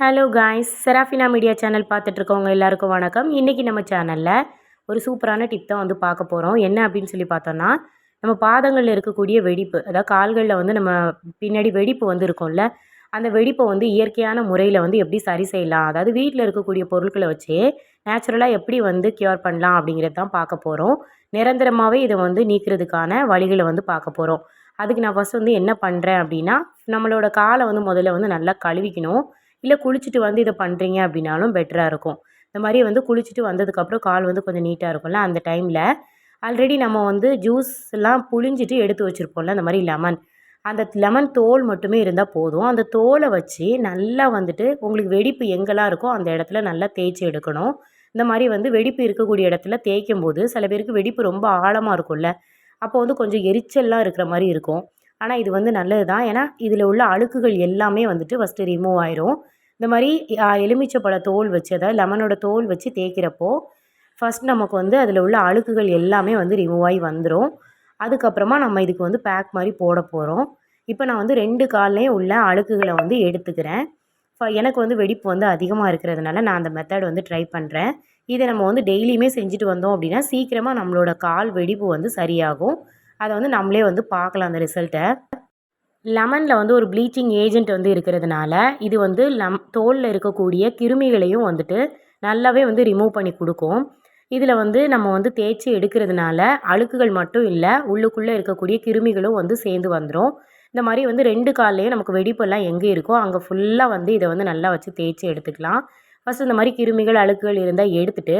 Hello guys, Serafina media channel பார்த்துட்ருக்கவங்க எல்லாருக்கும் வணக்கம். இன்றைக்கி நம்ம சேனலில் ஒரு சூப்பரான டிப் தான் வந்து பார்க்க போகிறோம். என்ன அப்படின்னு சொல்லி பார்த்தோன்னா, நம்ம பாதங்களில் இருக்கக்கூடிய வெடிப்பு, அதாவது கால்களில் வந்து நம்ம பின்னாடி வெடிப்பு வந்து இருக்கும்ல, அந்த வெடிப்பை வந்து இயற்கையான முறையில் வந்து எப்படி சரி செய்யலாம், அதாவது வீட்டில் இருக்கக்கூடிய பொருட்களை வச்சு நேச்சுரலாக எப்படி வந்து க்யூர் பண்ணலாம் அப்படிங்கிறது தான் பார்க்க போகிறோம். நிரந்தரமாகவே இதை வந்து நீக்கிறதுக்கான வழிகளை வந்து பார்க்க போகிறோம். அதுக்கு நான் ஃபஸ்ட் வந்து என்ன பண்ணுறேன் அப்படின்னா, நம்மளோட காலை வந்து முதல்ல வந்து நல்லா கழுவிக்கணும். இல்லை குளிச்சுட்டு வந்து இதை பண்ணுறீங்க அப்படின்னாலும் பெட்டராக இருக்கும். இந்த மாதிரி வந்து குளிச்சுட்டு வந்ததுக்கப்புறம் கால் வந்து கொஞ்சம் நீட்டாக இருக்கும்ல, அந்த டைமில் ஆல்ரெடி நம்ம வந்து ஜூஸ்லாம் புழிஞ்சிட்டு எடுத்து வச்சுருப்போம்ல, அந்த மாதிரி லெமன். அந்த லெமன் தோல் மட்டுமே இருந்தால் போதும். அந்த தோலை வச்சு நல்லா வந்துட்டு உங்களுக்கு வெடிப்பு எங்கெல்லாம் இருக்கோ அந்த இடத்துல நல்லா தேய்ச்சி எடுக்கணும். இந்த மாதிரி வந்து வெடிப்பு இருக்கக்கூடிய இடத்துல தேய்க்கும் போது சில பேருக்கு வெடிப்பு ரொம்ப ஆழமாக இருக்கும்ல, அப்போ வந்து கொஞ்சம் எரிச்சல்லாம் இருக்கிற மாதிரி இருக்கும். ஆனால் இது வந்து நல்லது தான். ஏன்னா இதில் உள்ள அழுக்குகள் எல்லாமே வந்துட்டு ஃபஸ்ட்டு ரிமூவ் ஆயிரும். இந்த மாதிரி எலுமிச்சைப்பழ தோல் வச்சு, அதாவது லெமனோட தோல் வச்சு தேய்க்கிறப்போ ஃபஸ்ட் நமக்கு வந்து அதில் உள்ள அழுக்குகள் எல்லாமே வந்து ரிமூவ் ஆகி வந்துடும். அதுக்கப்புறமா நம்ம இதுக்கு வந்து பேக் மாதிரி போட போகிறோம். இப்போ நான் வந்து 2 கால்லையும் உள்ள அழுக்குகளை வந்து எடுத்துக்கிறேன். எனக்கு வந்து வெடிப்பு வந்து அதிகமாக இருக்கிறதுனால நான் அந்த மெத்தட் வந்து ட்ரை பண்ணுறேன். இதை நம்ம வந்து டெய்லியுமே செஞ்சுட்டு வந்தோம் அப்படின்னா சீக்கிரமாக நம்மளோட கால் வெடிப்பு வந்து சரியாகும். அதை வந்து நம்மளே வந்து பார்க்கலாம் அந்த ரிசல்ட்டை. லெமனில் வந்து ஒரு ப்ளீச்சிங் ஏஜென்ட் வந்து இருக்கிறதுனால இது வந்து தோலில் இருக்கக்கூடிய கிருமிகளையும் வந்துட்டு நல்லாவே வந்து ரிமூவ் பண்ணி கொடுக்கும். இதில் வந்து நம்ம வந்து தேய்ச்சி எடுக்கிறதுனால அழுக்குகள் மட்டும் இல்லை, உள்ளுக்குள்ளே இருக்கக்கூடிய கிருமிகளும் வந்து சேர்ந்து வந்துடும். இந்த மாதிரி வந்து 2 கால்லையும் நமக்கு வெடிப்பெல்லாம் எங்கே இருக்கோ அங்கே ஃபுல்லாக வந்து இதை வந்து நல்லா வச்சு தேய்ச்சி எடுத்துக்கலாம். ஃபஸ்ட்டு இந்த மாதிரி கிருமிகள் அழுக்குகள் இருந்தால் எடுத்துட்டு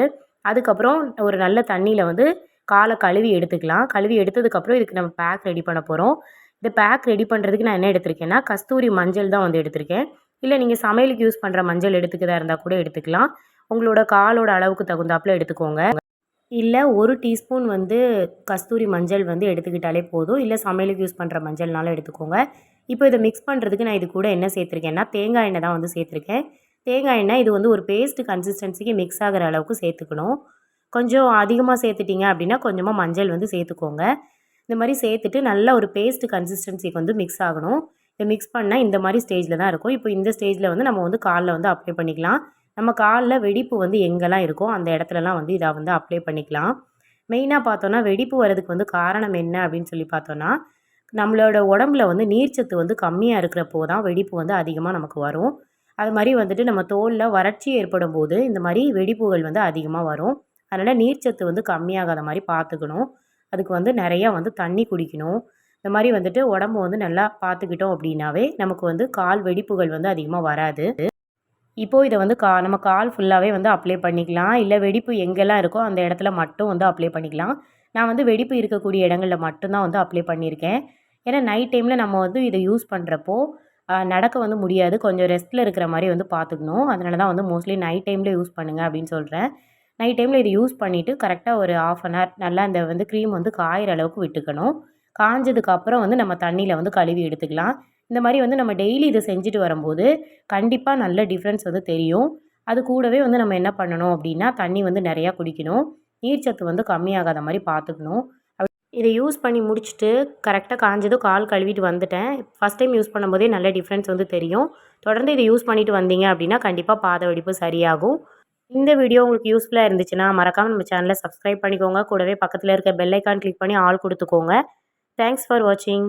அதுக்கப்புறம் ஒரு நல்ல தண்ணியில் வந்து காலை கழுவி எடுத்துக்கலாம். கழுவி எடுத்ததுக்கப்புறம் இதுக்கு நம்ம பேக் ரெடி பண்ண போகிறோம். இந்த பேக் ரெடி பண்ணுறதுக்கு நான் என்ன எடுத்திருக்கேன்னா, கஸ்தூரி மஞ்சள் தான் வந்து எடுத்திருக்கேன். இல்லை நீங்கள் சமையலுக்கு யூஸ் பண்ணுற மஞ்சள் எடுத்துக்கிறதா இருந்தால் கூட எடுத்துக்கலாம். உங்களோட காலோட அளவுக்கு தகுந்தாப்பில் எடுத்துக்கோங்க. இல்லை 1 டீஸ்பூன் வந்து கஸ்தூரி மஞ்சள் வந்து எடுத்துக்கிட்டாலே போதும். இல்லை சமையலுக்கு யூஸ் பண்ணுற மஞ்சள்னாலும் எடுத்துக்கோங்க. இப்போ இதை மிக்ஸ் பண்ணுறதுக்கு நான் இது கூட என்ன சேர்த்துருக்கேன்னா, தேங்காய் எண்ணெய் தான் வந்து சேர்த்துருக்கேன். தேங்காய் எண்ணெய் இது வந்து ஒரு பேஸ்ட் கன்சிஸ்டன்சிக்கு மிக்ஸ் ஆகிற அளவுக்கு சேர்த்துக்கணும். கொஞ்சம் அதிகமாக சேர்த்துட்டிங்க அப்படின்னா கொஞ்சமாக மஞ்சள் வந்து சேர்த்துக்கோங்க. இந்த மாதிரி சேர்த்துட்டு நல்ல ஒரு பேஸ்ட் கன்சிஸ்டன்சிக்கு வந்து மிக்ஸ் ஆகணும். இதை மிக்ஸ் பண்ணால் இந்த மாதிரி ஸ்டேஜில் தான் இருக்கும். இப்போ இந்த ஸ்டேஜில் வந்து நம்ம வந்து காலில் வந்து அப்ளை பண்ணிக்கலாம். நம்ம காலில் வெடிப்பு வந்து எங்கெல்லாம் இருக்கோ அந்த இடத்துலலாம் வந்து இதை வந்து அப்ளை பண்ணிக்கலாம். மெயினாக பார்த்தோன்னா வெடிப்பு வர்றதுக்கு வந்து காரணம் என்ன அப்படின்னு சொல்லி பார்த்தோன்னா, நம்மளோட உடம்புல வந்து நீர்ச்சத்து வந்து கம்மியாக இருக்கிறப்போ தான் வெடிப்பு வந்து அதிகமாக நமக்கு வரும். அது மாதிரி வந்துட்டு நம்ம தோலில் வறட்சி ஏற்படும் போது இந்த மாதிரி வெடிப்புகள் வந்து அதிகமாக வரும். அதனால் நீர்ச்சத்து வந்து கம்மியாகாத மாதிரி பார்த்துக்கணும். அதுக்கு வந்து நிறையா வந்து தண்ணி குடிக்கணும். இந்த மாதிரி வந்துட்டு உடம்பு வந்து நல்லா பார்த்துக்கிட்டோம் அப்படின்னாவே நமக்கு வந்து கால் வெடிப்புகள் வந்து அதிகமாக வராது. இப்போது இதை வந்து நம்ம கால் ஃபுல்லாகவே வந்து அப்ளை பண்ணிக்கலாம். இல்லை வெடிப்பு எங்கெல்லாம் இருக்கோ அந்த இடத்துல மட்டும் வந்து அப்ளை பண்ணிக்கலாம். நான் வந்து வெடிப்பு இருக்கக்கூடிய இடங்களில் மட்டும்தான் வந்து அப்ளை பண்ணியிருக்கேன். ஏன்னா நைட் டைமில் நம்ம வந்து இதை யூஸ் பண்ணுறப்போ நடக்க வந்து முடியாது. கொஞ்சம் ரெஸ்ட்டில் இருக்கிற மாதிரி வந்து பார்த்துக்கணும். அதனால தான் வந்து மோஸ்ட்லி நைட் டைமில் யூஸ் பண்ணுங்கள் அப்படின்னு சொல்கிறேன். நைட் டைமில் இது யூஸ் பண்ணிவிட்டு கரெக்டாக ஒரு 1/2 அன் ஹவர் நல்லா இந்த வந்து க்ரீம் வந்து காயிற அளவுக்கு விட்டுக்கணும். காஞ்சதுக்கப்புறம் வந்து நம்ம தண்ணியில் வந்து கழுவி எடுத்துக்கலாம். இந்த மாதிரி வந்து நம்ம டெய்லி இதை செஞ்சுட்டு வரும்போது கண்டிப்பாக நல்ல டிஃப்ரென்ஸ் வந்து தெரியும். அது கூடவே வந்து நம்ம என்ன பண்ணணும் அப்படின்னா, தண்ணி வந்து நிறையா குடிக்கணும். நீர்ச்சத்து வந்து கம்மியாகாத மாதிரி பார்த்துக்கணும். இதை யூஸ் பண்ணி முடிச்சுட்டு கரெக்டாக காஞ்சதும் கால் கழுவிட்டு வந்துட்டேன். ஃபஸ்ட் டைம் யூஸ் பண்ணும்போதே நல்ல டிஃப்ரென்ஸ் வந்து தெரியும். தொடர்ந்து இதை யூஸ் பண்ணிட்டு வந்தீங்க அப்படின்னா கண்டிப்பாக பாத வெடிப்பு சரியாகும். இந்த வீடியோ உங்களுக்கு யூஸ்ஃபுல்லாக இருந்துச்சுன்னா மறக்காமல் நம்ம சேனலை சப்ஸ்கிரைப் பண்ணிக்கோங்க. கூடவே பக்கத்தில் இருக்க பெல் ஐக்கான் கிளிக் பண்ணி ஆல் கொடுத்துக்கோங்க. தேங்க்ஸ் ஃபார் வாட்சிங்.